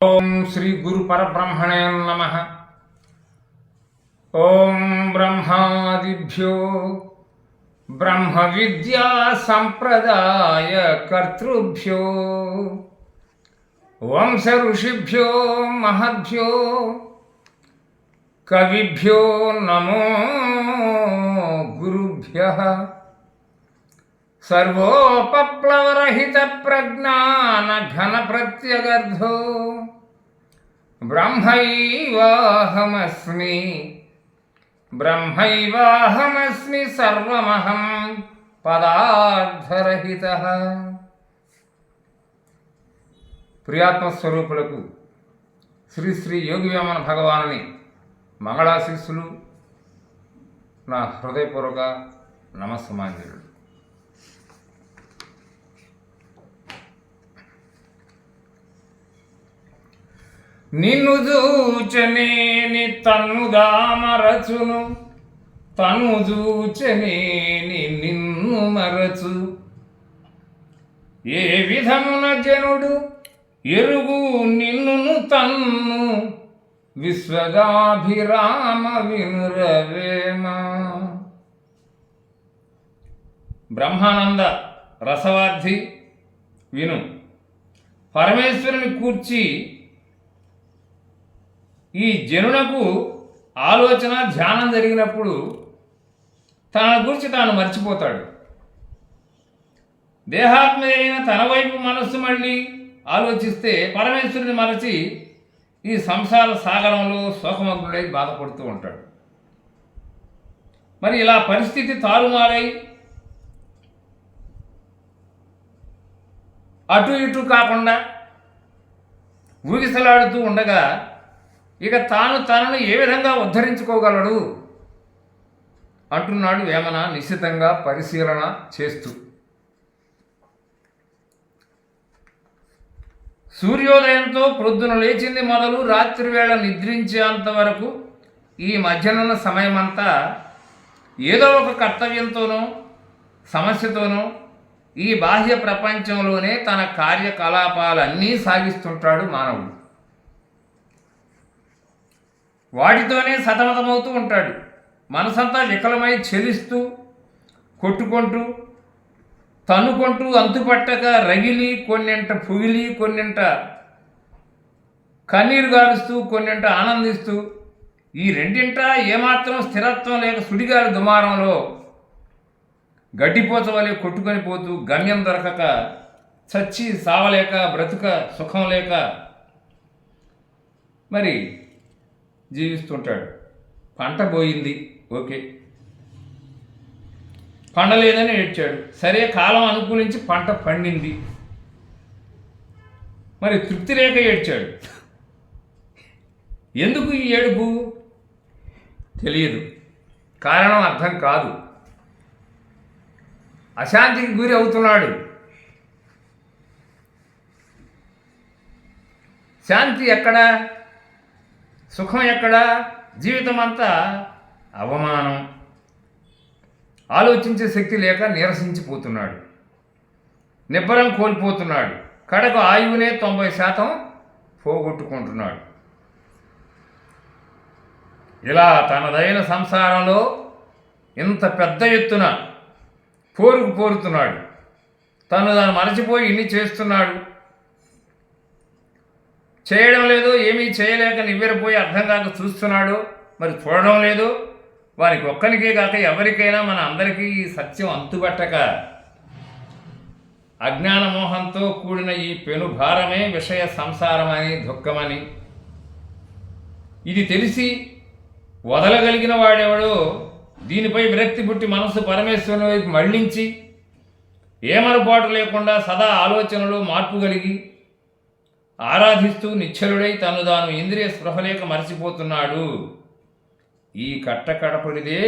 ఓం శ్రీ గురు పరబ్రహ్మణే నమః. ఓం బ్రహ్మాదిభ్యో బ్రహ్మ విద్యా సంప్రదాయ కర్తృభ్యో వంశ ఋషిభ్యో మహద్భ్యో కవిభ్యో నమో గురుభ్యః. సర్వోపప్లవరహిత ప్రజ్ఞాన ఘన ప్రత్యగర్ధో బ్రహ్మైవాహమస్మి సర్వమహం పదార్థరహితః. ప్రియాత్మస్వరూపులకు శ్రీ శ్రీ యోగి వేమన భగవానుని మంగళాశీస్సులు, నా హృదయపూర్వక నమస్సమాంజలు. నిన్ను చూచనేని తన్నుదామరచును, తను చూచనేని నిన్ను మరచు. ఏ విధమున జనుడు ఎరుగు నిన్నును తన్ను, విశ్వదాభిరామ వినురవేమ. బ్రహ్మానంద రసవార్థి విను. పరమేశ్వరుని కూర్చి ఈ జనునకు ఆలోచన ధ్యానం జరిగినప్పుడు తన గురించి తాను మర్చిపోతాడు. దేహాత్మ అయిన తన వైపు మనస్సు మళ్ళీ ఆలోచిస్తే పరమేశ్వరుని మరచి ఈ సంసార సాగరంలో శోకమగ్నుడై బాధపడుతూ ఉంటాడు. మరి ఇలా పరిస్థితి తారుమారై అటు ఇటు కాకుండా ఊగిసలాడుతూ ఉండగా ఇక తనను ఏ విధంగా ఉద్ధరించుకోగలడు అంటున్నాడు వేమన నిశ్చితంగా పరిశీలన చేస్తూ. సూర్యోదయంతో ప్రొద్దున లేచింది మొదలు రాత్రి వేళ నిద్రించేంత వరకు ఈ మధ్యనున్న సమయమంతా ఏదో ఒక కర్తవ్యంతోనో సమస్యతోనో ఈ బాహ్య ప్రపంచంలోనే తన కార్యకలాపాలన్నీ సాగిస్తుంటాడు మానవుడు. వాటితోనే సతమతమవుతూ ఉంటాడు. మనసంతా వికలమై చెలిస్తూ, కొట్టుకుంటూ, తన్నుకుంటూ, అంతుపట్టక రగిలి, కొన్నింట పుగిలి, కొన్నింట కన్నీరు గారుస్తూ, కొన్నింట ఆనందిస్తూ, ఈ రెండింట ఏమాత్రం స్థిరత్వం లేక సుడిగాలి దుమారంలో గడ్డిపోచ వలె కొట్టుకొని పోతూ, గమ్యం దొరకక చచ్చి సావలేక, బ్రతుక సుఖం లేక మరి జీవిస్తుంటాడు. పంట పోయింది, ఓకే, పండలేదని ఏడ్చాడు. సరే, కాలం అనుకూలించి పంట పండింది, మరి తృప్తి లేక ఏడ్చాడు. ఎందుకు ఈ ఏడుపు తెలియదు, కారణం అర్థం కాదు. అశాంతికి గురి అవుతున్నాడు. శాంతి ఎక్కడా, సుఖం ఎక్కడా? జీవితం అంతా అవమానం. ఆలోచించే శక్తి లేక నీరసించిపోతున్నాడు, నిబ్బరం కోల్పోతున్నాడు. కడకు ఆయువునే 90% పోగొట్టుకుంటున్నాడు. ఇలా తనదైన సంసారంలో ఇంత పెద్ద ఎత్తున పోరుతున్నాడు. తను దాన్ని మరచిపోయి ఇన్ని చేస్తున్నాడు. చేయడం లేదు, ఏమీ చేయలేక నివ్వెరపోయి అర్థం కాక చూస్తున్నాడు. మరి చూడడం లేదు. వారికి ఒక్కరికే కాక ఎవరికైనా, మన అందరికీ ఈ సత్యం అంతుబట్టక అజ్ఞాన మోహంతో కూడిన ఈ పెనుభారమే విషయ సంసారమని, దుఃఖమని ఇది తెలిసి వదలగలిగిన వాడెవడో దీనిపై విరక్తి పుట్టి మనసు పరమేశ్వరుని వైపు మళ్లించి ఏమరపాటు లేకుండా సదా ఆలోచనలో మార్పు కలిగి ఆరాధిస్తూ నిశ్చలుడై తను తాను ఇంద్రియ స్పృహలేక మరచిపోతున్నాడు. ఈ కట్టకడపడిదే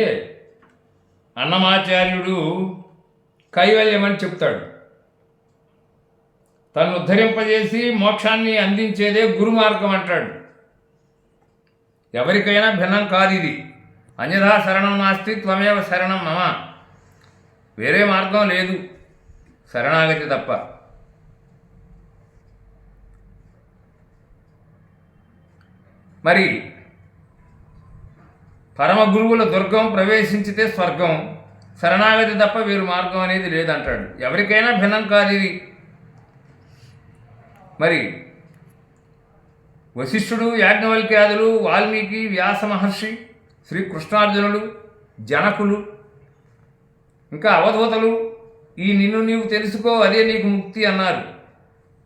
అన్నమాచార్యుడు కైవల్యమని చెప్తాడు. తను ఉద్ధరింపజేసి మోక్షాన్ని అందించేదే గురుమార్గం అంటాడు. ఎవరికైనా భిన్నం కాదు ఇది. అన్యథా శరణం నాస్తి త్వమేవ శరణం మమ. వేరే మార్గం లేదు, శరణాగతి తప్ప. మరి పరమ గురువుల దుర్గం ప్రవేశించితే స్వర్గం, శరణాగతి తప్ప వేరు మార్గం అనేది లేదంటాడు. ఎవరికైనా భిన్నం కాదు ఇది. మరి వశిష్ఠుడు, యాజ్ఞవల్క్యాదులు, వాల్మీకి, వ్యాస మహర్షి, శ్రీకృష్ణార్జునులు, జనకులు, ఇంకా అవధూతలు ఈ నిన్ను నీవు తెలుసుకో అదే నీకు ముక్తి అన్నారు.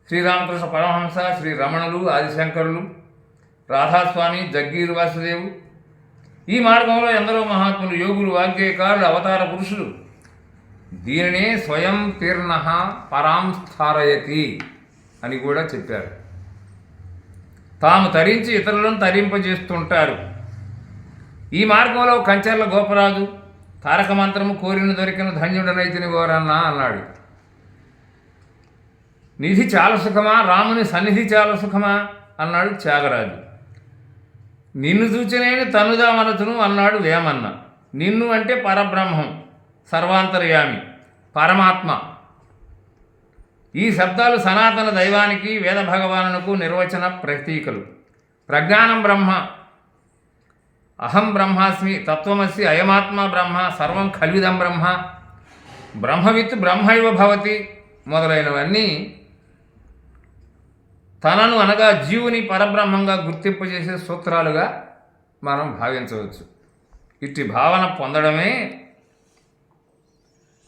శ్రీరామకృష్ణ పరమహంస, శ్రీ రమణులు, ఆదిశంకరులు, రాధాస్వామి, జగ్గీరు వాసుదేవు, ఈ మార్గంలో ఎందరో మహాత్ములు, యోగులు, వాగ్గేయకారులు, అవతార పురుషులు దీనినే స్వయం తీర్ణ పరాం స్థారయతి అని కూడా చెప్పారు. తాము తరించి ఇతరులను తరింపజేస్తుంటారు. ఈ మార్గంలో కంచర్ల గోపరాజు తారక మంత్రము కోరిన దొరికిన ధన్యుడనైతిని గోరన్నా అన్నాడు. నిధి చాలా సుఖమా, రాముని సన్నిధి చాలా సుఖమా అన్నాడు త్యాగరాజు. నిన్ను చూచినేని తనుదా మనసును అన్నాడు వేమన్న. నిన్ను అంటే పరబ్రహ్మం, సర్వాంతర్యామి, పరమాత్మ. ఈ శబ్దాలు సనాతన దైవానికి, వేద భగవానునకు నిర్వచన ప్రతీకలు. ప్రజ్ఞానం బ్రహ్మ, అహం బ్రహ్మాస్మి, తత్వమసి, అయమాత్మ బ్రహ్మ, సర్వం ఖల్విదం బ్రహ్మ, బ్రహ్మవిత్ బ్రహ్మైవ భవతి మొదలైనవన్నీ తనను అనగా జీవుని పరబ్రహ్మంగా గుర్తింపజేసే సూత్రాలుగా మనం భావించవచ్చు. ఇట్టి భావన పొందడమే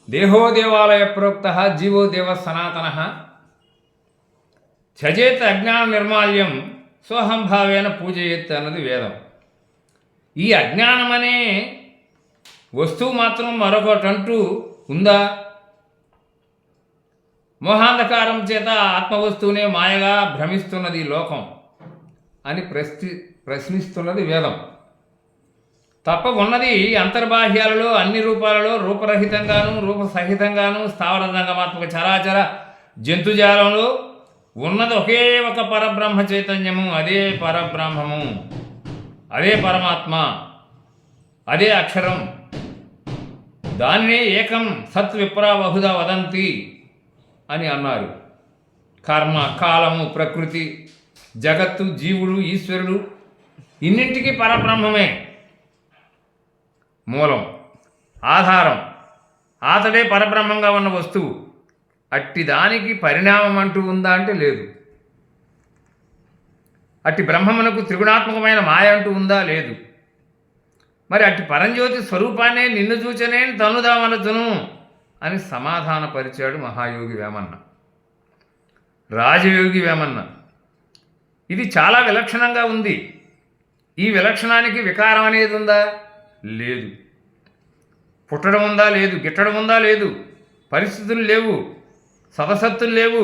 దేహోదేవాలయ ప్రోక్త జీవో దేవ సనాతన త్యజేత్ అజ్ఞాన నిర్మాల్యం సోహంభావేన పూజయేత్ అన్నది వేదం. ఈ అజ్ఞానమనే వస్తువు మాత్రం మరొకటంటూ ఉందా? మోహాంధకారం చేత ఆత్మవస్తువునే మాయగా భ్రమిస్తున్నది లోకం అని ప్రశ్నిస్తున్నది వేదం. తప్ప ఉన్నది అంతర్బాహ్యాలలో, అన్ని రూపాలలో, రూపరహితంగాను, రూపసహితంగాను, స్థావర జంగమాత్మక చరాచర జంతుజాలంలో ఉన్నది ఒకే ఒక పరబ్రహ్మ చైతన్యము. అదే పరబ్రహ్మము, అదే పరమాత్మ, అదే అక్షరం. దానినే ఏకం సత్ విప్రా బహుధా వదంతి అని అన్నారు. కర్మ, కాలము, ప్రకృతి, జగత్తు, జీవుడు, ఈశ్వరుడు ఇన్నింటికీ పరబ్రహ్మమే మూలం, ఆధారం. అతడే పరబ్రహ్మంగా ఉన్న వస్తువు. అట్టి దానికి పరిణామం అంటూ ఉందా అంటే లేదు. అట్టి బ్రహ్మమునకు త్రిగుణాత్మకమైన మాయ అంటూ ఉందా? లేదు. మరి అట్టి పరంజ్యోతి స్వరూపాన్నే నిన్ను చూచనే తనుదామనతును అని సమాధానపరిచాడు మహాయోగి వేమన్న, రాజయోగి వేమన్న. ఇది చాలా విలక్షణంగా ఉంది. ఈ విలక్షణానికి వికారం అనేది ఉందా? లేదు. పుట్టడం ఉందా? లేదు. గిట్టడం ఉందా? లేదు. పరిస్థితులు లేవు, సదసత్తులు లేవు,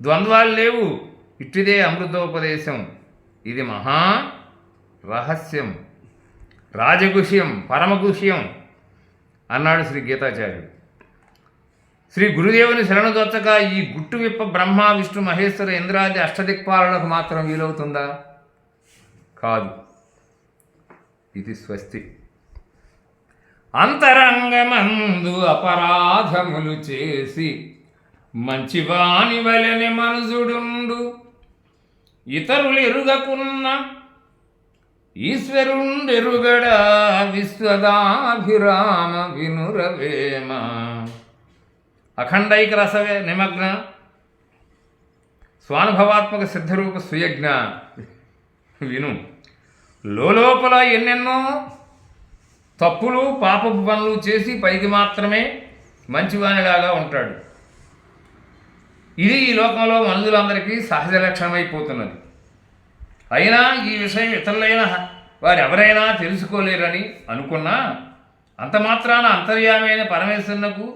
ద్వంద్వాలు లేవు. ఇట్టిదే అమృతోపదేశం. ఇది మహా రహస్యం, రాజగుహ్యం, పరమగుహ్యం అన్నాడు శ్రీ గీతాచార్యుడు. శ్రీ గురుదేవుని శరణుదొచ్చక ఈ గుట్టు విప్ప బ్రహ్మ, విష్ణు, మహేశ్వర, ఇంద్రాది అష్టదిక్పాలనకు మాత్రం వీలవుతుందా? కాదు. ఇది స్వస్తి. అంతరంగమందు అపరాధములు చేసి మంచివాని వలెని మనసుడుండు, ఇతరులు ఎరుగకున్న ఈశ్వరుండెరుగడా విశ్వదాభిరామ వినురవేమ. అఖండైక రసవే నిమగ్న స్వానుభవాత్మక సిద్ధరూప సుయజ్ఞ విను. లోపల ఎన్నెన్నో తప్పులు, పాపపు పనులు చేసి పైకి మాత్రమే మంచివానిలాగా ఉంటాడు. ఇది ఈ లోకంలో మనుషులందరికీ సహజ లక్షణమైపోతున్నది. అయినా ఈ విషయం ఇతరులైన వారెవరైనా తెలుసుకోలేరని అనుకున్నా అంత మాత్రాన అంతర్యామైన పరమేశ్వరునకు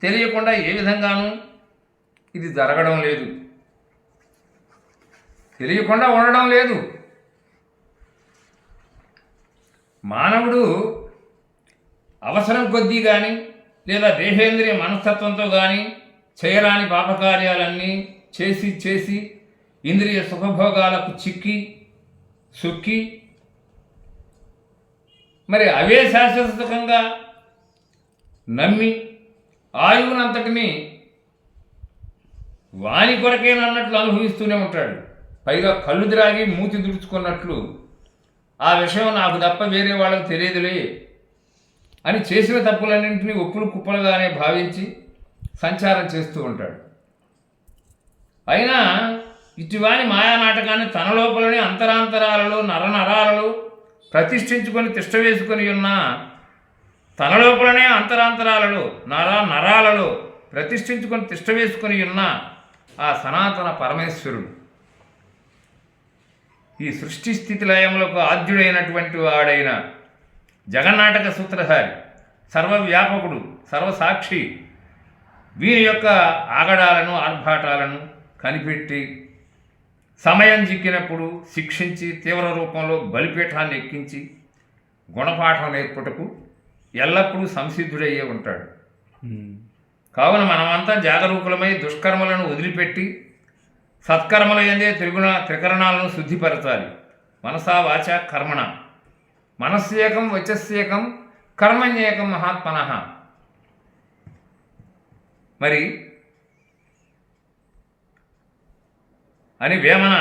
తెలియకుండా ఏ విధంగానూ ఇది జరగడం లేదు, తెలియకుండా ఉండడం లేదు. మానవుడు అవసరం కొద్దీ కానీ లేదా దేహేంద్రియ మనస్తత్వంతో కానీ చేయరాని పాపకార్యాలన్నీ చేసి ఇంద్రియ సుఖభోగాలకు చిక్కి సుక్కి మరి అవే శాశ్వత సుఖంగా నమ్మి ఆయువునంతటిని వాని కొరకేనన్నట్లు అనుభవిస్తూనే ఉంటాడు. పైగా కళ్ళు ద్రాగి మూతి దుడుచుకున్నట్లు ఆ విషయం నాకు తప్ప వేరే వాళ్ళకు తెలియదులే అని చేసిన తప్పులన్నింటినీ ఒప్పులు కుప్పలుగానే భావించి సంచారం చేస్తూ ఉంటాడు. అయినా ఇటువాని మాయానాటకాన్ని తన లోపలని అంతరాంతరాలలో నరనరాలలో ప్రతిష్ఠించుకొని తిష్టవేసుకొని ఉన్న తన లోపలనే అంతరాంతరాలలో నరాలలో ప్రతిష్ఠించుకొని తిష్టవేసుకొని ఉన్న ఆ సనాతన పరమేశ్వరుడు ఈ సృష్టి స్థితి లయములకు ఆద్యుడైనటువంటి వాడైన జగన్నాటక సూత్రధారి, సర్వవ్యాపకుడు, సర్వసాక్షి వీరి యొక్క ఆగడాలను ఆర్భాటాలను కనిపెట్టి సమయం చిక్కినప్పుడు శిక్షించి తీవ్ర రూపంలో బలిపీఠాన్ని ఎక్కించి గుణపాఠం నేర్పుటకు ఎల్లప్పుడూ సంసిద్ధుడయ్యే ఉంటాడు. కావున మనమంతా జాగరూకులమై దుష్కర్మలను వదిలిపెట్టి సత్కర్మల యందే త్రికరణాలను శుద్ధిపరచాలి. మనసా వాచ కర్మణ, మనస్యేకం వచస్యేకం కర్మణ్యేకం మహాత్మనః. మరి అని వేమన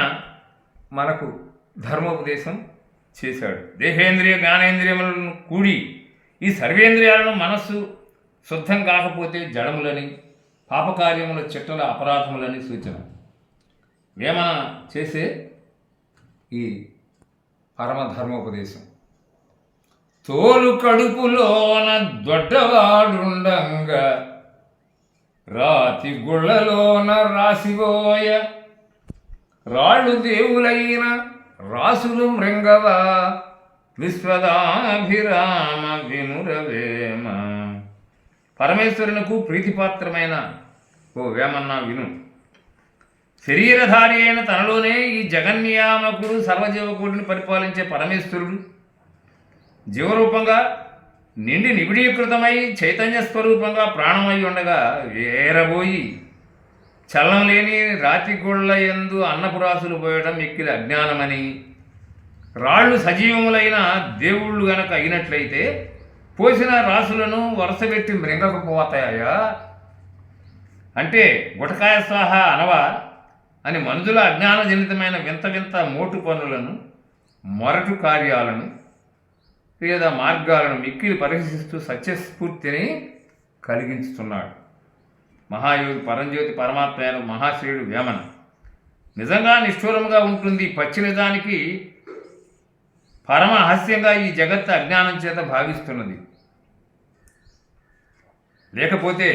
మనకు ధర్మోపదేశం చేశాడు. దేహేంద్రియ జ్ఞానేంద్రియములను కూడి ఈ సర్వేంద్రియాలను మనస్సు శుద్ధం కాకపోతే జడములని, పాపకార్యముల చిట్టల అపరాధములని సూచన. వేమన చేసే ఈ పరమధర్మోపదేశం. తోలు కడుపులోన దొడ్డవాడుండంగా రాతి గుళ్ళలోన రాసిపోయ రాళ్ళు దేవులైన రాసులు మృంగవా విశ్వదాభిరామ వినురవేమ. పరమేశ్వరునకు ప్రీతిపాత్రమైన ఓ వేమన్నా విను. శరీరధారి అయిన తనలోనే ఈ జగన్నియామకుడు సర్వజీవకుడిని పరిపాలించే పరమేశ్వరుడు జీవరూపంగా నిండి నిబిడీకృతమై చైతన్య స్వరూపంగా ప్రాణమై ఉండగా వేరబోయి చలనం లేని రాతి గోళ్ల యందు అన్నపురాసులు పోయడం మిక్కిలి అజ్ఞానమని, రాళ్ళు సజీవములైన దేవుళ్ళు గనక అయినట్లయితే పోసిన రాసులను వరుసపెట్టి మృంగకపోతాయా అంటే గుటకాయ స్వాహ అనవా అని మందుల అజ్ఞానజనితమైన వింత వింత మోటు పనులను, మొరటు కార్యాలను లేదా మార్గాలను మిక్కిలి పరిహసిస్తూ సత్యస్ఫూర్తిని కలిగించుతున్నాడు. మహాయోగి పరంజ్యోతి పరమాత్మ అయిన మహాశయుడు వేమన. నిజంగా నిష్ఠూరముగా ఉంటుంది పచ్చి నిజానికి పరమహస్యంగా ఈ జగత్తు అజ్ఞానం చేత భావిస్తున్నది. లేకపోతే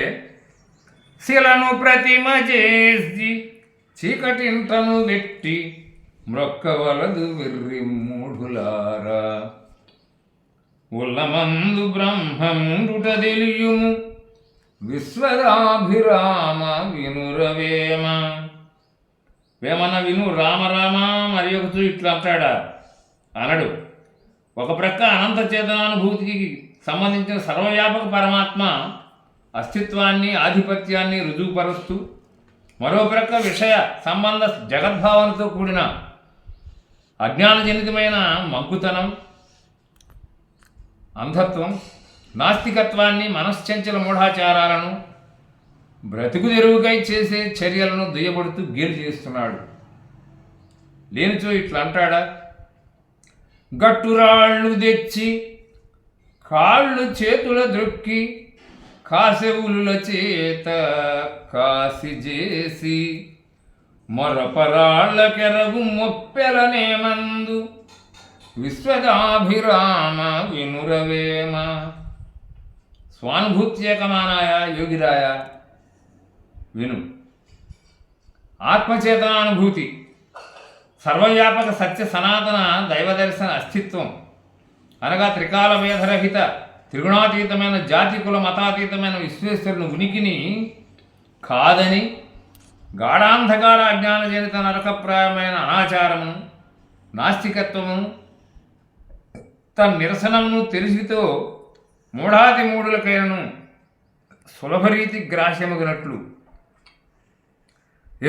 శిలను ప్రతిమ చేసి చీకటింటను పెట్టి మ్రొక్కవలదు వెర్రి మూఢులారా, ఉల్లమందు బ్రహ్మముండుట తెలియుము విశ్వదాభిరామ వినురవేమ. వేమన విను రామరామ మరి ఒకచూ ఇట్లా అంటాడా అనడు. ఒక ప్రక్క అనంత చేతనానుభూతికి సంబంధించిన సర్వవ్యాపక పరమాత్మ అస్తిత్వాన్ని ఆధిపత్యాన్ని రుజువుపరుస్తూ, మరో ప్రక్క విషయ సంబంధ జగద్భావనతో కూడిన అజ్ఞానజనితమైన మంకుతనం, అంధత్వం, నాస్తికత్వాన్ని, మనశ్చంచల మూఢాచారాలను, బ్రతుకు తెరువుకై చేసే చర్యలను దుయ్యబడుతూ గేలు చేస్తున్నాడు. లేనిచో ఇట్లా అంటాడా, గట్టురాళ్ళు తెచ్చి కాళ్ళు చేతుల ద్రొక్కి కాసెవుల చేత కాసి చేసి మొరపరాళ్ళకెరగు మొప్పెలనేమందు విశ్వదాభిరామ వినురవేమ. స్వానుభూత్యేకమానాయ యోగిరాయ విను. ఆత్మచేతనానుభూతి, సర్వవ్యాపక సత్య సనాతన దైవదర్శన అస్తిత్వం అనగా త్రికాల భేదరహిత త్రిగుణాతీతమైన జాతి కుల మతాతీతమైన విశ్వేశ్వరుని ఉనికిని కాదని గాఢాంధకార అజ్ఞానజనిత నరకప్రాయమైన అనాచారమును, నాస్తికత్వము తన నిరసనమును తెలిసితో మూఢాతి మూఢులకైనను సులభరీతి గ్రాహ్యమగినట్లు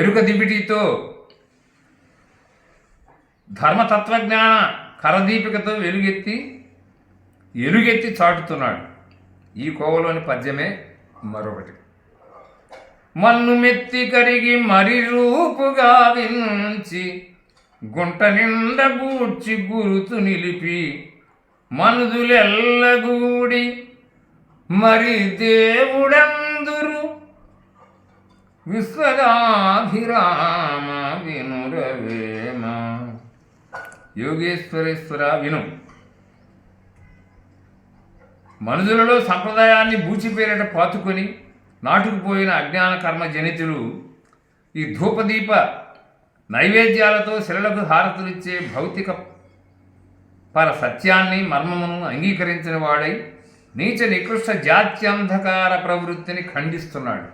ఎరుక దిబిటితో ధర్మతత్వజ్ఞాన కరదీపికతో ఎలుగెత్తి చాటుతున్నాడు. ఈ కోవలోని పద్యమే మరొకటి. మన్ను మెత్తి కరిగి మరి రూపుగా వించి గుంట నిండ గూడ్చి గురుతు నిలిపి మనుదులెల్లగూడి మరి దేవుడందురు విశ్వదాభిరామ వినురవేమ. యోగేశ్వరేశ్వర విను. మనుషులలో సంప్రదాయాన్ని బూచిపేరట పాతుకొని నాటుకుపోయిన అజ్ఞాన కర్మ జనితులు ఈ ధూపదీప నైవేద్యాలతో శిలలకు హారతులిచ్చే భౌతిక పర సత్యాన్ని మర్మమును అంగీకరించిన వాడై నీచ నికృష్ట జాత్యంధకార ప్రవృత్తిని ఖండిస్తున్నాడు.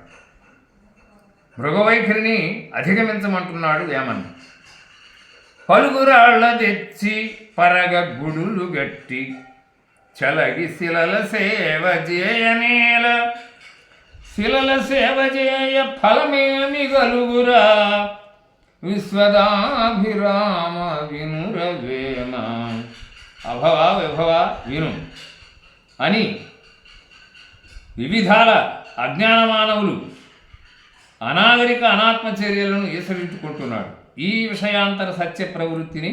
మృగవైఖరిని అధిగమించమంటున్నాడు వేమన్. పలుగురాళ్ల తెచ్చి పరగ గుడులు గట్టి చలగి శిలల సేవ చేయనేల శిలల సేవ చేయ ఫలమేమి గలుగురా విశ్వదాభిరామ వినురవేమ. అభవ విభవ విను అని వివిధాల అజ్ఞాన మానవులు అనాగరిక అనాత్మ చర్యలను ఈసరించుకుంటున్నాడు. ఈ విషయాంతర సత్య ప్రవృత్తిని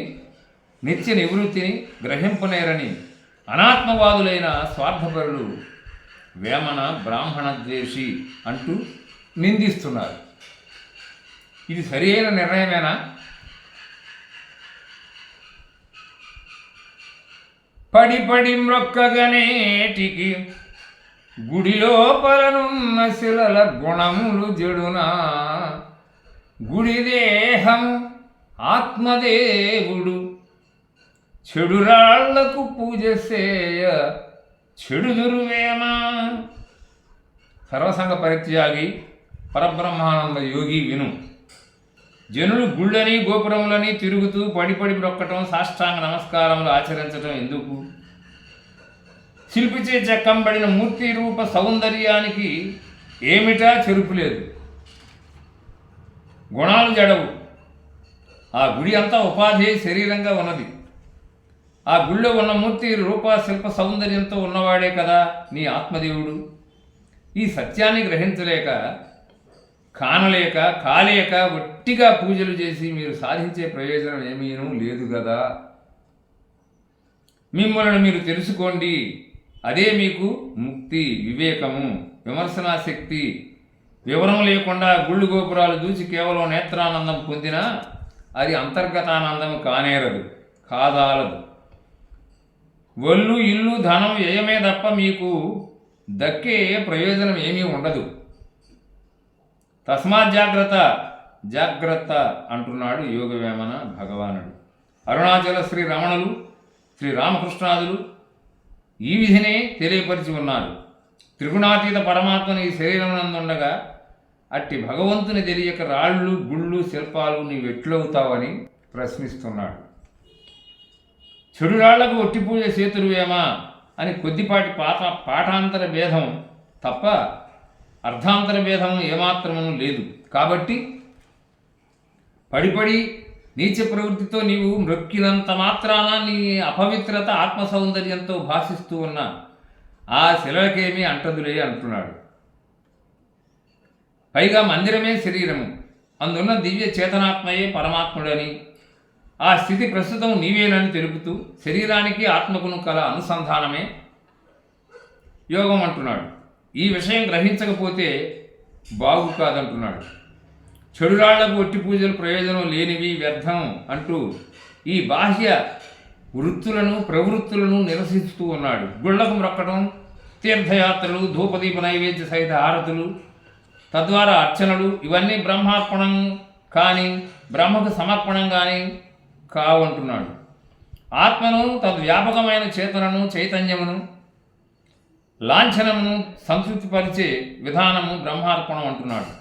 నిత్య నివృత్తిని గ్రహింపనేరని అనాత్మవాదులైన స్వార్థపరులు వేమన బ్రాహ్మణ ద్వేషి అంటూ నిందిస్తున్నారు. ఇది సరియైన నిర్ణయమేనా? పడి పడి మ్రొక్కగనేటికి గుడిలోపలనున్న శిలల గుణములు జడునా గుడి దేహము ఆత్మదేవుడు చెడురాళ్లకు పూజ చేయ చెడుదురువేమ. సర్వసంగ పరిత్యాగి పరబ్రహ్మానంద యోగి విను. జనులు గుళ్ళని గోపురములని తిరుగుతూ పడిపడి మ్రొక్కటం సాష్టాంగ నమస్కారములు ఆచరించటం ఎందుకు? శిల్పిచే చెక్కంబడిన మూర్తి రూప సౌందర్యానికి ఏమిటా చెరుపులేదు. గుణాలు జడవు. ఆ గుడి అంతా ఉపాధి శరీరంగా ఉన్నది. ఆ గుళ్ళో ఉన్న మూర్తి రూప శిల్ప సౌందర్యంతో ఉన్నవాడే కదా నీ ఆత్మదేవుడు. ఈ సత్యాన్ని గ్రహించలేక కానలేక కాలేక ఒట్టిగా పూజలు చేసి మీరు సాధించే ప్రయోజనం ఏమీనూ లేదు కదా. మిమ్మల్ని మీరు తెలుసుకోండి. అదే మీకు ముక్తి, వివేకము, విమర్శనా శక్తి. వివరం లేకుండా గుళ్ళు గోపురాలు దూచి కేవలం నేత్రానందం పొందినా అది అంతర్గతానందం కానేరదు, కాదాలదు. ఒళ్ళు ఇల్లు ధనం వ్యయమే తప్ప మీకు దక్కే ప్రయోజనం ఏమీ ఉండదు. తస్మాత్ జాగ్రత్త జాగ్రత్త అంటున్నాడు యోగవేమన భగవానుడు. అరుణాచల శ్రీ రమణులు శ్రీ రామకృష్ణాదులు ఈ విధినే తెలియపరిచి ఉన్నారు. త్రిగుణాతీత పరమాత్మని ఈ శరీరమునందుండగా అట్టి భగవంతుని తెలియక రాళ్ళు గుళ్ళు శిల్పాలు నీవెట్లవుతావని ప్రశ్నిస్తున్నాడు. చెడు రాళ్లకు ఒట్టి పూజ చేతురువేమా అని కొద్దిపాటి పాఠాంతర భేదం తప్ప అర్థాంతర భేదము ఏమాత్రము లేదు. కాబట్టి పడిపడి నీచ ప్రవృత్తితో నీవు మ్రొక్కినంత మాత్రాన నీ అపవిత్రత ఆత్మ సౌందర్యంతో భాషిస్తూ ఉన్న ఆ శిలకేమీ అంటదులే అంటున్నాడు. పైగా మందిరమే శరీరము, అందున్న దివ్య చేతనాత్మయే పరమాత్ముడని, ఆ స్థితి ప్రస్తుతం నీవేనని తెలుపుతూ శరీరానికి ఆత్మకును కల అనుసంధానమే యోగం అంటున్నాడు. ఈ విషయం గ్రహించకపోతే బాగు కాదంటున్నాడు. చెడురాళ్లకు ఒట్టి పూజలు ప్రయోజనం లేనివి, వ్యర్థం అంటూ ఈ బాహ్య వృత్తులను ప్రవృత్తులను నిరసిస్తూ ఉన్నాడు. గుళ్లకు మ్రొక్కడం, తీర్థయాత్రలు, ధూపదీప నైవేద్య సహిత హారతులు, తద్వారా అర్చనలు ఇవన్నీ బ్రహ్మార్పణం కానీ బ్రహ్మకు సమర్పణం కానీ కావంటున్నాడు. ఆత్మను తద్వ్యాపకమైన చేతనను చైతన్యమును లాంఛనమును సంతృప్తిపరిచే విధానము బ్రహ్మార్పణం అంటున్నాడు.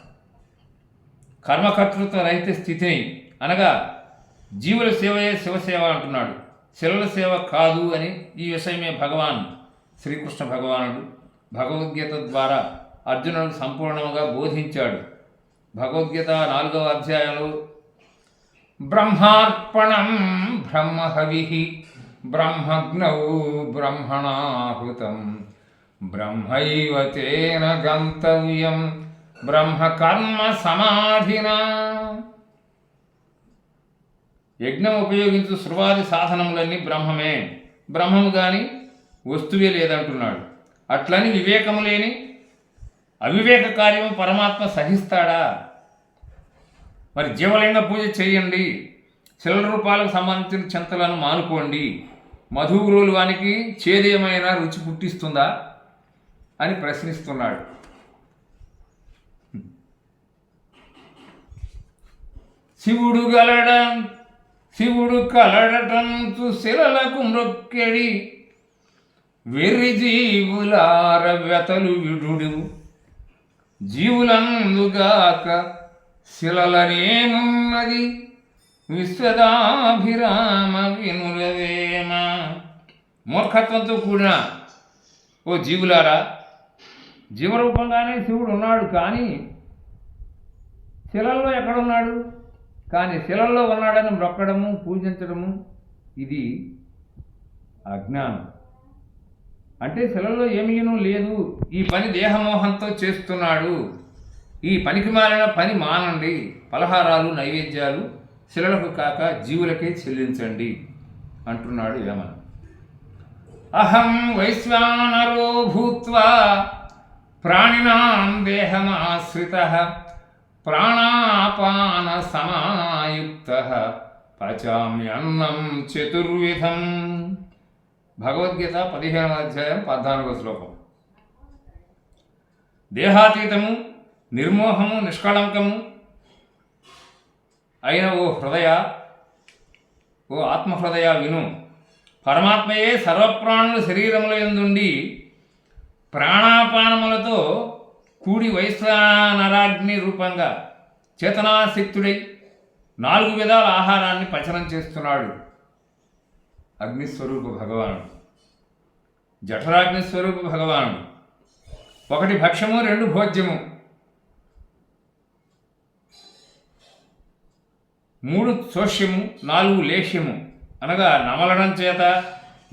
కర్మకర్తృత్వ రహిత స్థితిని అనగా జీవుల సేవయే శివసేవ అంటున్నాడు. శిలల సేవ కాదు అని ఈ విషయమే భగవాన్ శ్రీకృష్ణ భగవానుడు భగవద్గీత ద్వారా అర్జునుడు సంపూర్ణంగా బోధించాడు. భగవద్గీత 4వ అధ్యాయంలో బ్రహ్మార్పణం బ్రహ్మహవి బ్రహ్మగ్నౌ బ్రహ్మణాహృతం బ్రహ్మైవ తేన గంతవ్యం బ్రహ్మకర్మ సమాధినా. యజ్ఞం ఉపయోగించు సృవాది సాధనములన్నీ బ్రహ్మమే, బ్రహ్మము గాని వస్తువే లేదంటున్నాడు. అట్లని వివేకము లేని అవివేక కార్యము పరమాత్మ సహిస్తాడా? మరి జీవలింగ పూజ చేయండి, శిల రూపాలకు సంబంధించిన చింతలను మానుకోండి, మధుగురువులు వానికి చేదేమైనా రుచి పుట్టిస్తుందా అని ప్రశ్నిస్తున్నాడు. శివుడు కలడటంతు శిలలకు మ్రొక్కెడి, వెర్రి జీవులార వ్యతలు విడుడు, జీవులందుగాక శిలలనేమున్నది, విశ్వదాభిరామ వినురవేమ. మూర్ఖత్వంతో కూడిన ఓ జీవులారా, జీవరూపంగానే శివుడు ఉన్నాడు, కానీ శిలల్లో ఎక్కడున్నాడు? కానీ శిలల్లో ఉన్నాడని మొక్కడము, పూజించడము ఇది అజ్ఞానం. అంటే శిలల్లో ఏమీనూ లేదు, ఈ పని దేహమోహంతో చేస్తున్నాడు, ఈ పనికి మారిన పని మానండి, పలహారాలు నైవేద్యాలు శిలలకు కాక జీవులకే చెల్లించండి అంటున్నాడు వేమన. అహం వైశ్వానరో భూత్వా ప్రాణినాం దేహమాశ్రితః ప్రాణాపాన సమాయుక్తః పచామ్యన్నం చతుర్విధం. భగవద్గీత 15వ అధ్యాయం 14వ శ్లోకం. దేహాతీతము, నిర్మోహము, నిష్కళంకము అయిన ఓ ఆత్మహృదయ విను. పరమాత్మయే సర్వప్రాణుల శరీరముల యందుండి ప్రాణాపానములతో కూడి వైశ్వానరాగ్ని రూపంగా చేతనాశక్తుడై 4 విధాల ఆహారాన్ని పచనం చేస్తున్నాడు. అగ్నిస్వరూప భగవానుడు, జఠరాగ్నిస్వరూప భగవానుడు. 1 భక్ష్యము, 2 భోజ్యము, 3 శోష్యము, 4 లేష్యము. అనగా నమలడం చేత,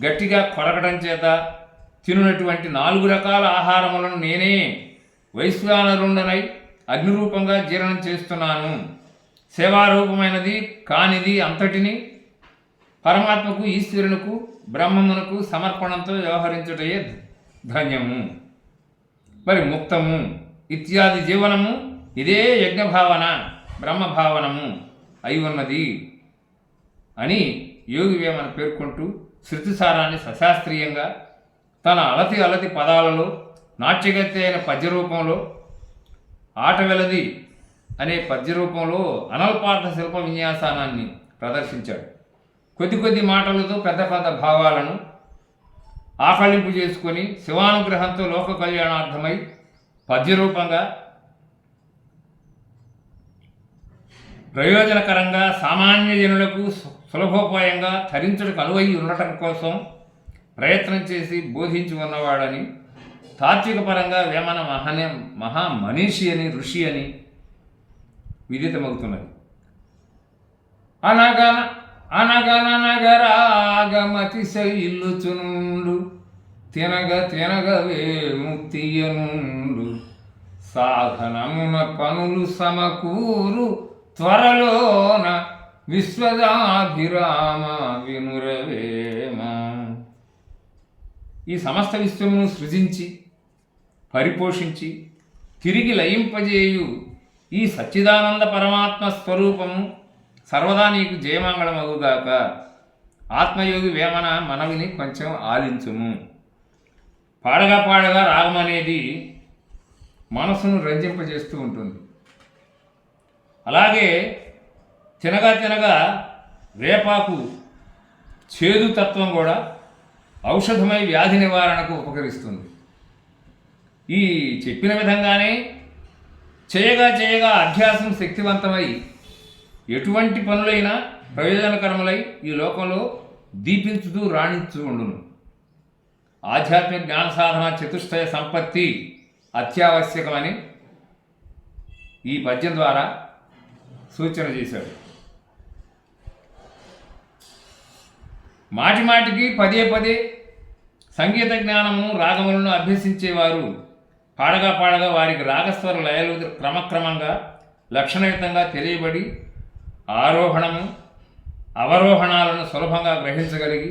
గట్టిగా కొరకడం చేత తినునటువంటి 4 రకాల ఆహారములను నేనే వైశ్వానరుండనై అగ్నిరూపంగా జీర్ణం చేస్తున్నాను. సేవారూపమైనది కానిది అంతటిని పరమాత్మకు, ఈశ్వరునకు, బ్రహ్మమునకు సమర్పణంతో వ్యవహరించుటయే ధన్యము. మరి ముక్తము ఇత్యాది జీవనము ఇదే యజ్ఞభావన, బ్రహ్మభావనము అయి ఉన్నది అని యోగి వేమన పేర్కొంటూ శృతిసారాన్ని సశాస్త్రీయంగా తన అలతి పదాలలో నాట్యగతి అయిన పద్యరూపంలో, ఆటవెలది అనే పద్యరూపంలో అనల్పార్థ శిల్ప విన్యాసానాన్ని ప్రదర్శించాడు. కొద్ది మాటలతో పెద్ద భావాలను ఆకళింపు చేసుకొని శివానుగ్రహంతో లోక కళ్యాణార్థమై పద్యరూపంగా ప్రయోజనకరంగా సామాన్య జనులకు సులభోపాయంగా ధరించుటకు అనువై ఉండటం కోసం ప్రయత్నం చేసి బోధించి ఉన్నవాడని, తాత్విక పరంగా వేమన మహామనీషి అని, ఋషి అని విదితమవుతున్నది. అనగనగరాగమతి శైల్లుచునుండు, తినగవే ముక్తియనుండు, సాధనమున పనులు సమకూరు త్వరలోన విశ్వదాభిరామ వినురవేమ. ఈ సమస్త విశ్వమును సృజించి పరిపోషించి తిరిగి లయింపజేయు ఈ సచ్చిదానంద పరమాత్మ స్వరూపము సర్వదా నీకు జయమంగళమగుగాక. ఆత్మయోగి వేమన మనవిని కొంచెం ఆలించుము. పాడగా రాగం అనేది మనసును రంజింపజేస్తూ ఉంటుంది. అలాగే తినగా వేపాకు చేదు తత్వం కూడా ఔషధమై వ్యాధి నివారణకు ఉపకరిస్తుంది. ఈ చెప్పిన విధంగానే చేయగా అభ్యాసం శక్తివంతమై ఎటువంటి పనులైనా ప్రయోజనకరములై ఈ లోకంలో దీపించుతూ రాణించు ఉండును. ఆధ్యాత్మిక జ్ఞాన సాధన చతుష్టయ సంపత్తి అత్యావశ్యకమని ఈ పద్యం ద్వారా సూచన చేశాడు. మాటికి పదే సంగీత జ్ఞానము, రాగములను అభ్యసించేవారు పాడగా వారికి రాగస్వర లయలు క్రమక్రమంగా లక్షణయుతంగా తెలియబడి ఆరోహణము, అవరోహణాలను సులభంగా గ్రహించగలిగి